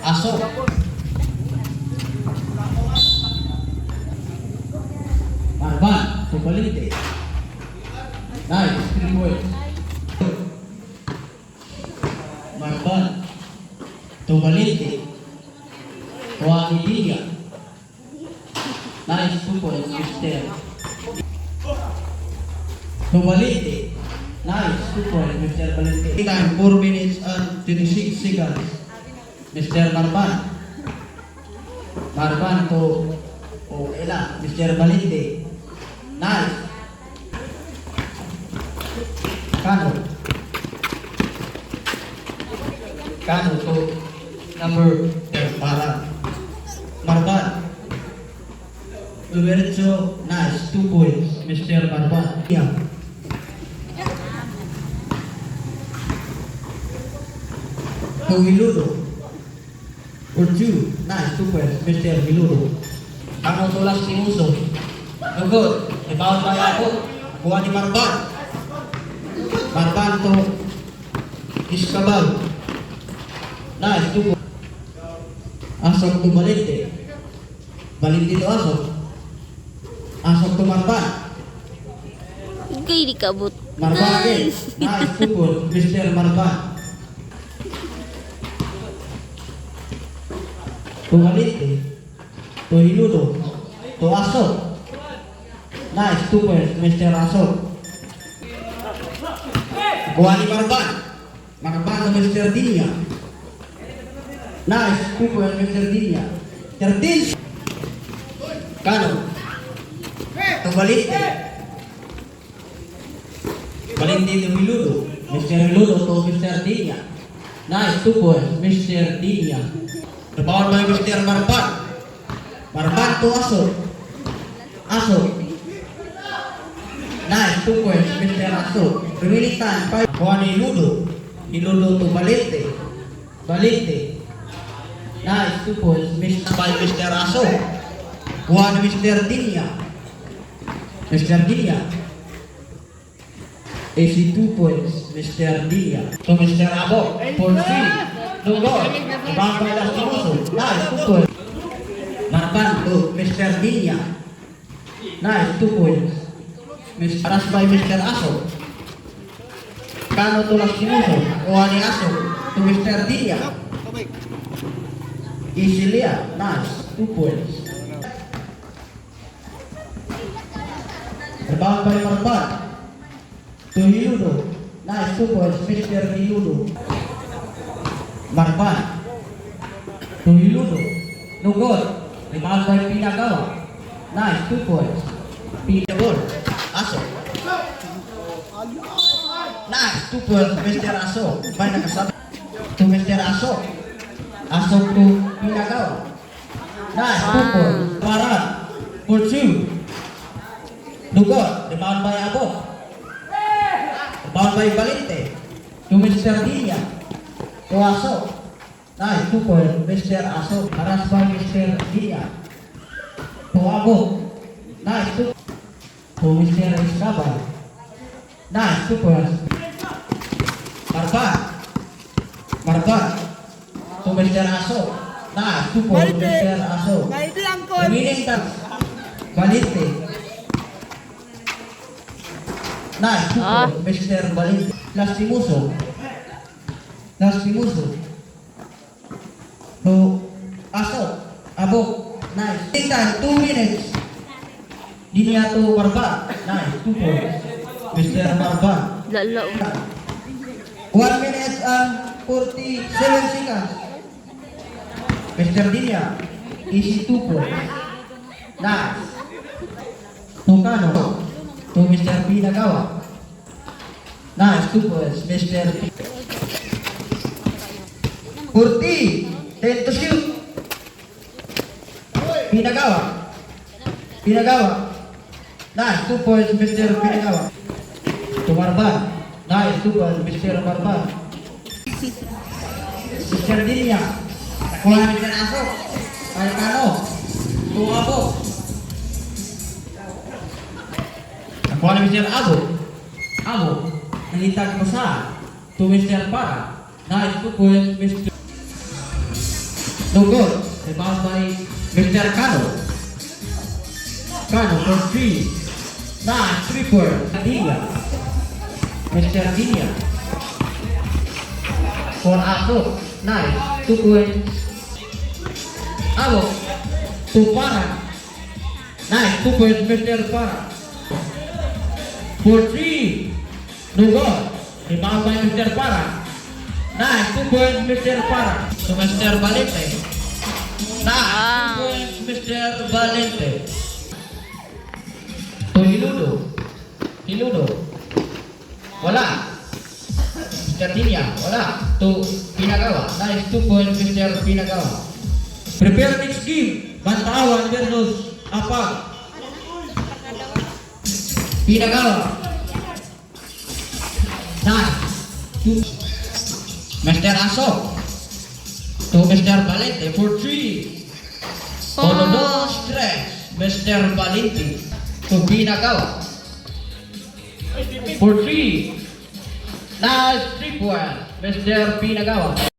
Aso. Marban to Balinte. Nice, 3 points. Marban to Balinte. Juan Iliga. Nice, 2 points, Mr. To Balinte. Nice, 2 points, Mr. Balinte. Time 4 minutes and 26 seconds. Mr. Marban. Marban to Ela, Mr. Balinte. Nice. Kano. Kano to number 10 para Marban. Dueretso, nice, 2 points, Mr. Marban. Yeah. To Hiludo. For 2, nice, 2 points, Mr. Hiludo. Kano to last Timuso. No good. Rebound by Ako. Kuha ni Marban. Marban to Iskabal. Nice, 2 points. Asok to Balinte. Balinte to Asok. Asok to Marban. Gay di kabut. Marban again. Nice, 2 points, Mr. Marban. To Balinte. To Hiludo. To Asok. Nice, 2 points, Mr. Asok. Kuha ni Marban. Marban to Mr. Dinya. Nice, 2 points, Mr. Dinya. 13. Kano. To Balinte. Balinte to Hiludo. Mr. Hiludo to Mr. Dinya. Nice, 2 points, Mr. Dinya. Rebound by Mr. Marban. Marban to Asok. Asok. Nice, 2 points, Mr. Asok. Remaining time, 5. Kuha ni Hiludo. Hiludo to Balinte. Balinte. Nice, 2 points, by Mr. Asok. Kuha ni Mr. Dinya. Mr. Dinya. AC 2 points, Mr. Dinya. To Mr. Abo. For 3. No goal. Rebound by Lastimoso. Nice, 2 points. Marban to Mr. Dinya. Nice, 2 points. Paras by Mr. Asok. Kano to Lastimoso. Kuha ni Asok. To Mr. Dinya. Isilia. Nice, 2 points. Rebound by Marban. To Hiludo. Nice, 2 points, Mr. Hiludo. Marban. To Hiludo. No goal. Rebound by Pinagawa. Nice, 2 points. Pinagol. Asok. Nice, 2 points, Mr. Asok. By nakasabi. To Mr. Asok. Asok to Pinagawa. Nice, 2 points. Paran. For 2. No goal. Rebound by Abo. Rebound by Balinte. To Mr. Dinya. To Asok. Nice, 2 points, Mr. Asok. Paras by Mr. Dinya. To Abo. Nice, 2. To Mr. Iskabal. Nice, 2 points. Marban. Marban. To Mr. Asok. Nice, 2 points, Mr. Asok. Remaining time. Balinte. Nice, 2 points, Mr. Balinte. Lastimoso. Lastimoso. To Asok. Abo. Nice. Remaining time, 2 minutes. Dinya to Marban. Nice, 2 points. Mr. Marban. Lala. 1 minute and 47 seconds. Mr. Dinya. Easy 2 points. Nice. To Kano. To Mr. Pinagawa. Nice, 2 points. Mr. 40. 10 to shoot. Pinagawa. Pinagawa. Nice, 2 points, Mr. Pinagawa. To Marban. Nice, 2 points, Mr. Marban. Mr. Dinya. Nakuha ni Mr. Asok. Kay Kano. To Abo. Nakuha ni Mr. Abo. Abo. Nangitag mo sa. To Mr. Para. Nice, 2 points, Mr. No good. Rebound by Mr. Cano. Cano for 3. Nice 3-point. Dinia. Mr. Dinia. For Aso. Nice 2-point. Abo. To Para. Nice 2-point Mr. Para. For 3. No good. Rebound by Mr. Para. Nice 2-point Mr. Para. To Mr. Valente. Nice 2-point Mr. Valente. To Hiludo. Hiludo. Wala. Mr. Dinia. Wala. To Pinagawa. Nice 2-point Mr. Pinagawa. Prepare next game. Bantawan versus Apag. Pinagawa. Nice. Mr. Aso. To Mr. Valente for 3. Todo stretch. Mr. Valente. To Pinagawa. For 3. Nice 3-point. Mr. Pinagawa.